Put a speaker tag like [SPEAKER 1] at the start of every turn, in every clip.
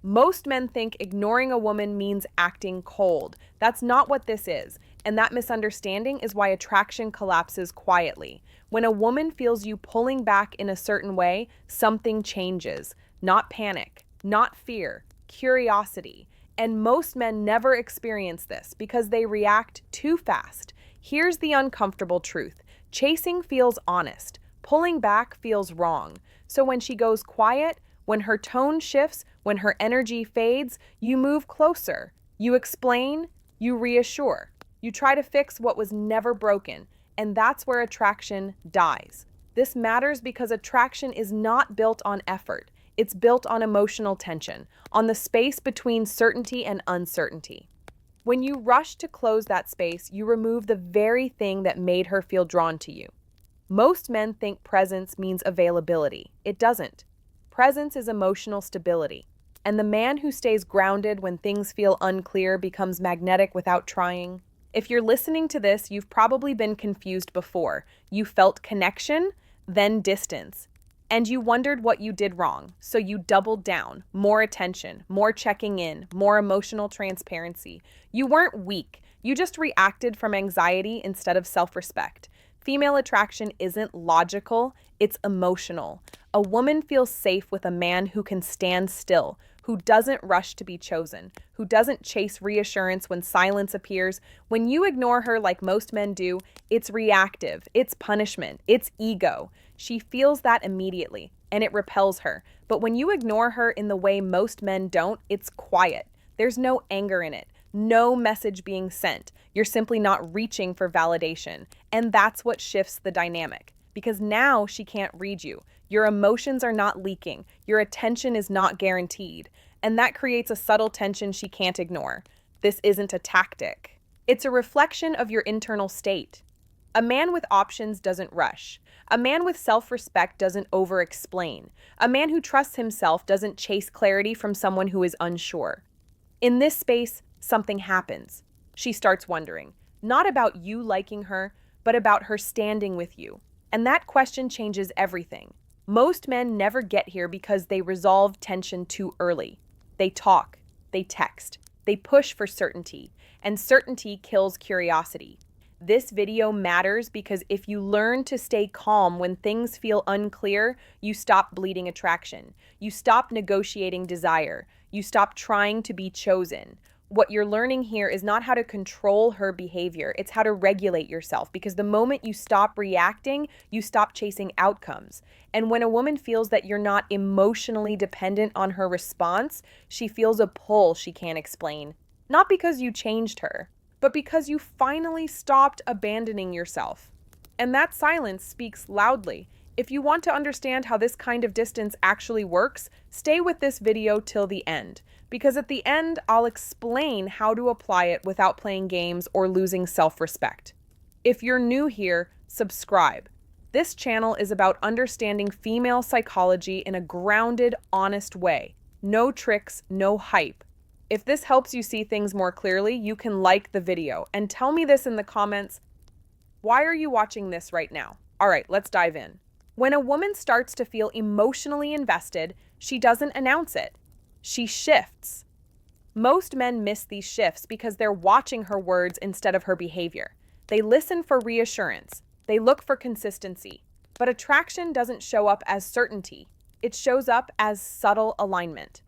[SPEAKER 1] Most men think ignoring a woman means acting cold. That's not what this is, and that misunderstanding is why attraction collapses quietly. When a woman feels you pulling back in a certain way, something changes. Not panic, not fear, curiosity. And most men never experience this because they react too fast. Here's the uncomfortable truth. Chasing feels honest. Pulling back feels wrong. So when she goes quiet, when her tone shifts, when her energy fades, you move closer. You explain, you reassure. You try to fix what was never broken, and that's where attraction dies. This matters because attraction is not built on effort. It's built on emotional tension, on the space between certainty and uncertainty. When you rush to close that space, you remove the very thing that made her feel drawn to you. Most men think presence means availability. It doesn't. Presence is emotional stability. And the man who stays grounded when things feel unclear becomes magnetic without trying. If you're listening to this, you've probably been confused before. You felt connection, then distance. And you wondered what you did wrong, so you doubled down. More attention, more checking in, more emotional transparency. You weren't weak. You just reacted from anxiety instead of self-respect. Female attraction isn't logical, it's emotional. A woman feels safe with a man who can stand still, who doesn't rush to be chosen, who doesn't chase reassurance when silence appears. When you ignore her like most men do, it's reactive, it's punishment, it's ego. She feels that immediately, and it repels her. But when you ignore her in the way most men don't, it's quiet. There's no anger in it, no message being sent. You're simply not reaching for validation. And that's what shifts the dynamic. Because now she can't read you. Your emotions are not leaking. Your attention is not guaranteed. And that creates a subtle tension she can't ignore. This isn't a tactic. It's a reflection of your internal state. A man with options doesn't rush. A man with self-respect doesn't over-explain. A man who trusts himself doesn't chase clarity from someone who is unsure. In this space, something happens. She starts wondering, not about you liking her, but about her standing with you. And that question changes everything. Most men never get here because they resolve tension too early. They talk, they text, they push for certainty, and certainty kills curiosity. This video matters because if you learn to stay calm when things feel unclear, you stop bleeding attraction. You stop negotiating desire. You stop trying to be chosen. What you're learning here is not how to control her behavior, it's how to regulate yourself, because the moment you stop reacting, you stop chasing outcomes. And when a woman feels that you're not emotionally dependent on her response, she feels a pull she can't explain. Not because you changed her, but because you finally stopped abandoning yourself. And that silence speaks loudly. If you want to understand how this kind of distance actually works, stay with this video till the end. Because at the end, I'll explain how to apply it without playing games or losing self-respect. If you're new here, subscribe. This channel is about understanding female psychology in a grounded, honest way. No tricks, no hype. If this helps you see things more clearly, you can like the video. And tell me this in the comments. Why are you watching this right now? All right, let's dive in. When a woman starts to feel emotionally invested, she doesn't announce it. She shifts. Most men miss these shifts because they're watching her words instead of her behavior. They listen for reassurance. They look for consistency. But attraction doesn't show up as certainty. It shows up as subtle alignment.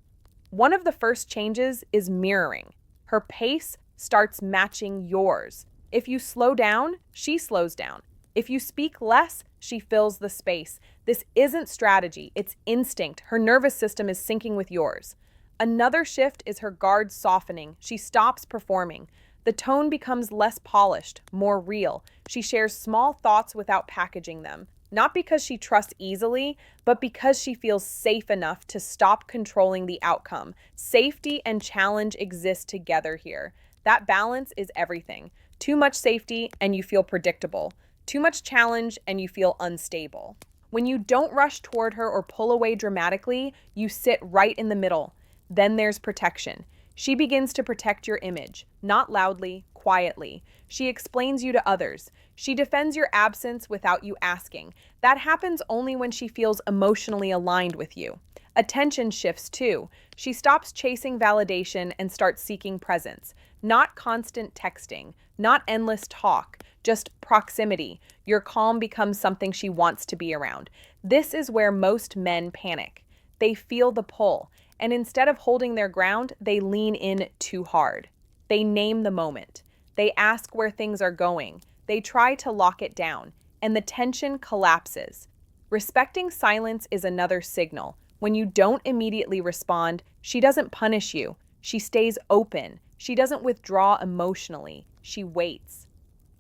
[SPEAKER 1] One of the first changes is mirroring. Her pace starts matching yours. If you slow down, she slows down. If you speak less, she fills the space. This isn't strategy, it's instinct. Her nervous system is syncing with yours. Another shift is her guard softening. She stops performing. The tone becomes less polished, more real. She shares small thoughts without packaging them. Not because she trusts easily, but because she feels safe enough to stop controlling the outcome. Safety and challenge exist together here. That balance is everything. Too much safety and you feel predictable. Too much challenge and you feel unstable. When you don't rush toward her or pull away dramatically, you sit right in the middle. Then there's protection. She begins to protect your image, not loudly, quietly. She explains you to others. She defends your absence without you asking. That happens only when she feels emotionally aligned with you. Attention shifts too. She stops chasing validation and starts seeking presence. Not constant texting, not endless talk, just proximity. Your calm becomes something she wants to be around. This is where most men panic. They feel the pull, and instead of holding their ground, they lean in too hard. They name the moment. They ask where things are going. They try to lock it down, and the tension collapses. Respecting silence is another signal. When you don't immediately respond, she doesn't punish you. She stays open. She doesn't withdraw emotionally. She waits.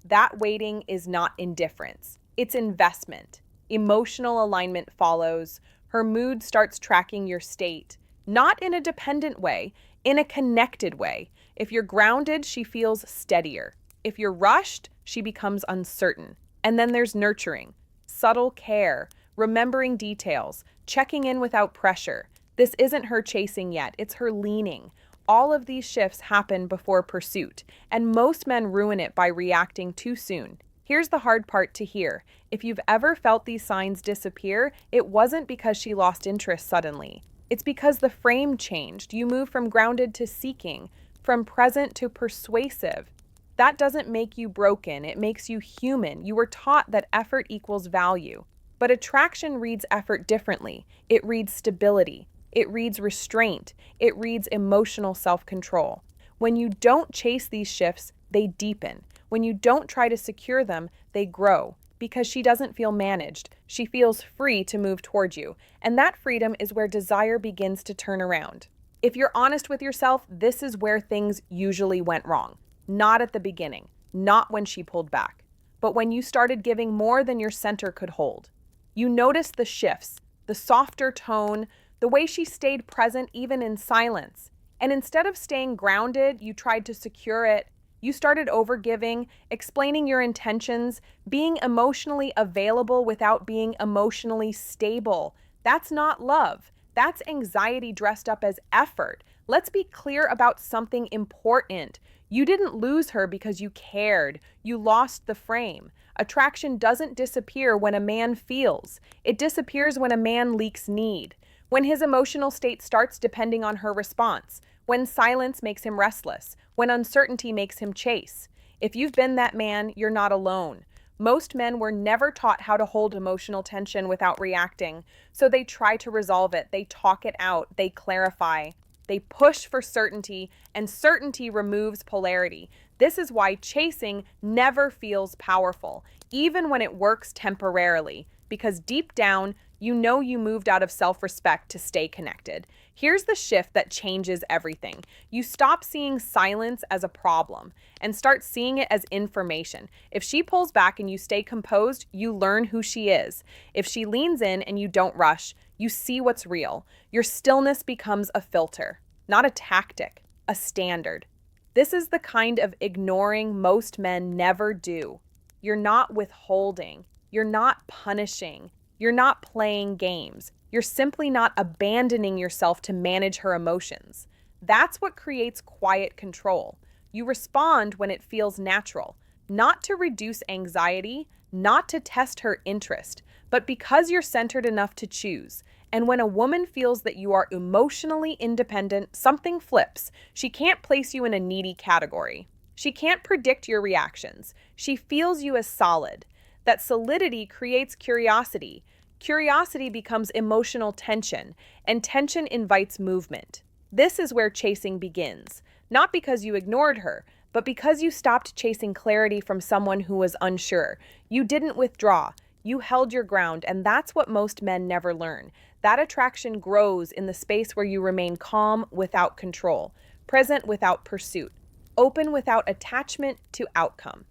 [SPEAKER 1] That waiting is not indifference. It's investment. Emotional alignment follows. Her mood starts tracking your state, not in a dependent way, in a connected way. If you're grounded, she feels steadier. If you're rushed, she becomes uncertain. And then there's nurturing, subtle care, remembering details, checking in without pressure. This isn't her chasing yet, it's her leaning. All of these shifts happen before pursuit, and most men ruin it by reacting too soon. Here's the hard part to hear. If you've ever felt these signs disappear, it wasn't because she lost interest suddenly. It's because the frame changed. You move from grounded to seeking, from present to persuasive. That doesn't make you broken, it makes you human. You were taught that effort equals value. But attraction reads effort differently. It reads stability. It reads restraint. It reads emotional self-control. When you don't chase these shifts, they deepen. When you don't try to secure them, they grow. Because she doesn't feel managed. She feels free to move toward you. And that freedom is where desire begins to turn around. If you're honest with yourself, this is where things usually went wrong. Not at the beginning. Not when she pulled back. But when you started giving more than your center could hold. You noticed the shifts, the softer tone, the way she stayed present even in silence. And instead of staying grounded, you tried to secure it. You started overgiving, explaining your intentions, being emotionally available without being emotionally stable. That's not love. That's anxiety dressed up as effort. Let's be clear about something important. You didn't lose her because you cared. You lost the frame. Attraction doesn't disappear when a man feels. It disappears when a man leaks need. When his emotional state starts depending on her response. When silence makes him restless. When uncertainty makes him chase. If you've been that man, you're not alone. Most men were never taught how to hold emotional tension without reacting, so they try to resolve it, they talk it out, they clarify. They push for certainty, and certainty removes polarity. This is why chasing never feels powerful, even when it works temporarily, because deep down, you know you moved out of self-respect to stay connected. Here's the shift that changes everything. You stop seeing silence as a problem and start seeing it as information. If she pulls back and you stay composed, you learn who she is. If she leans in and you don't rush, you see what's real. Your stillness becomes a filter, not a tactic, a standard. This is the kind of ignoring most men never do. You're not withholding. You're not punishing. You're not playing games. You're simply not abandoning yourself to manage her emotions. That's what creates quiet control. You respond when it feels natural, not to reduce anxiety, not to test her interest, but because you're centered enough to choose. And when a woman feels that you are emotionally independent, something flips. She can't place you in a needy category. She can't predict your reactions. She feels you as solid. That solidity creates curiosity. Curiosity becomes emotional tension, and tension invites movement. This is where chasing begins. Not because you ignored her, but because you stopped chasing clarity from someone who was unsure. You didn't withdraw. You held your ground, and that's what most men never learn. That attraction grows in the space where you remain calm without control, present without pursuit, open without attachment to outcome.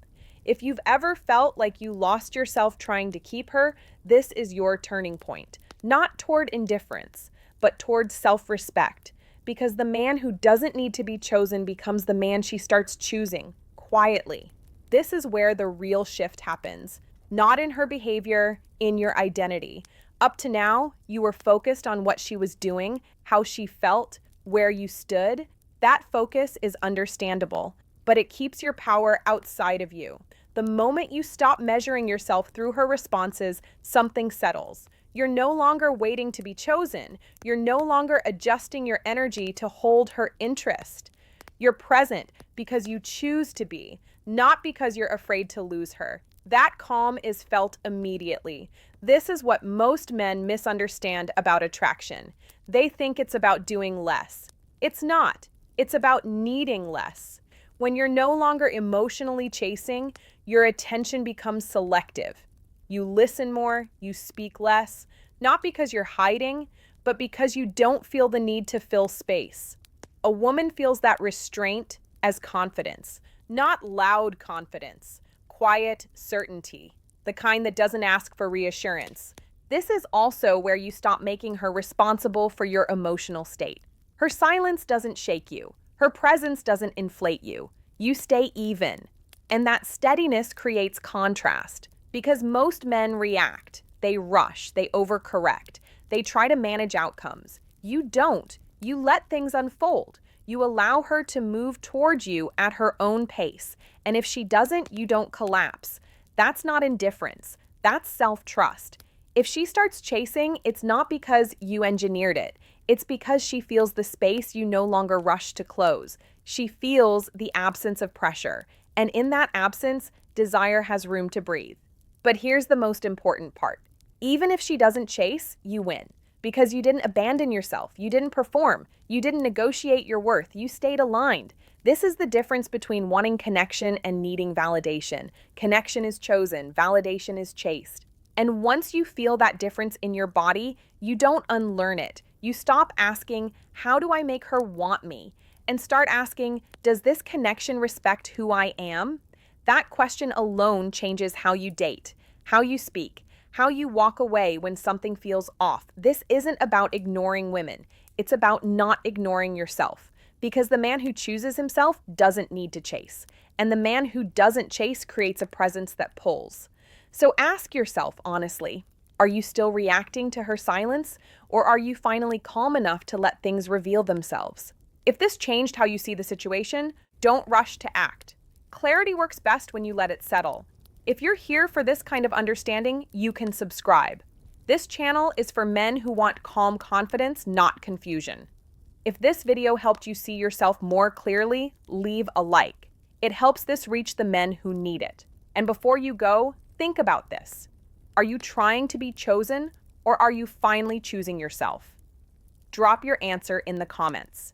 [SPEAKER 1] If you've ever felt like you lost yourself trying to keep her, this is your turning point. Not toward indifference, but toward self-respect. Because the man who doesn't need to be chosen becomes the man she starts choosing, quietly. This is where the real shift happens. Not in her behavior, in your identity. Up to now, you were focused on what she was doing, how she felt, where you stood. That focus is understandable, but it keeps your power outside of you. The moment you stop measuring yourself through her responses, something settles. You're no longer waiting to be chosen. You're no longer adjusting your energy to hold her interest. You're present because you choose to be, not because you're afraid to lose her. That calm is felt immediately. This is what most men misunderstand about attraction. They think it's about doing less. It's not. It's about needing less. When you're no longer emotionally chasing, your attention becomes selective. You listen more, you speak less, not because you're hiding, but because you don't feel the need to fill space. A woman feels that restraint as confidence, not loud confidence, quiet certainty, the kind that doesn't ask for reassurance. This is also where you stop making her responsible for your emotional state. Her silence doesn't shake you. Her presence doesn't inflate you. You stay even. And that steadiness creates contrast because most men react. They rush. They overcorrect. They try to manage outcomes. You don't. You let things unfold. You allow her to move towards you at her own pace. And if she doesn't, you don't collapse. That's not indifference. That's self-trust. If she starts chasing, it's not because you engineered it. It's because she feels the space you no longer rush to close. She feels the absence of pressure. And in that absence, desire has room to breathe. But here's the most important part. Even if she doesn't chase, you win. Because you didn't abandon yourself. You didn't perform. You didn't negotiate your worth. You stayed aligned. This is the difference between wanting connection and needing validation. Connection is chosen. Validation is chased. And once you feel that difference in your body, you don't unlearn it. You stop asking, how do I make her want me? And start asking, does this connection respect who I am? That question alone changes how you date, how you speak, how you walk away when something feels off. This isn't about ignoring women. It's about not ignoring yourself. Because the man who chooses himself doesn't need to chase. And the man who doesn't chase creates a presence that pulls. So ask yourself honestly, are you still reacting to her silence? Or are you finally calm enough to let things reveal themselves? If this changed how you see the situation, don't rush to act. Clarity works best when you let it settle. If you're here for this kind of understanding, you can subscribe. This channel is for men who want calm confidence, not confusion. If this video helped you see yourself more clearly, leave a like. It helps this reach the men who need it. And before you go, think about this. Are you trying to be chosen, or are you finally choosing yourself? Drop your answer in the comments.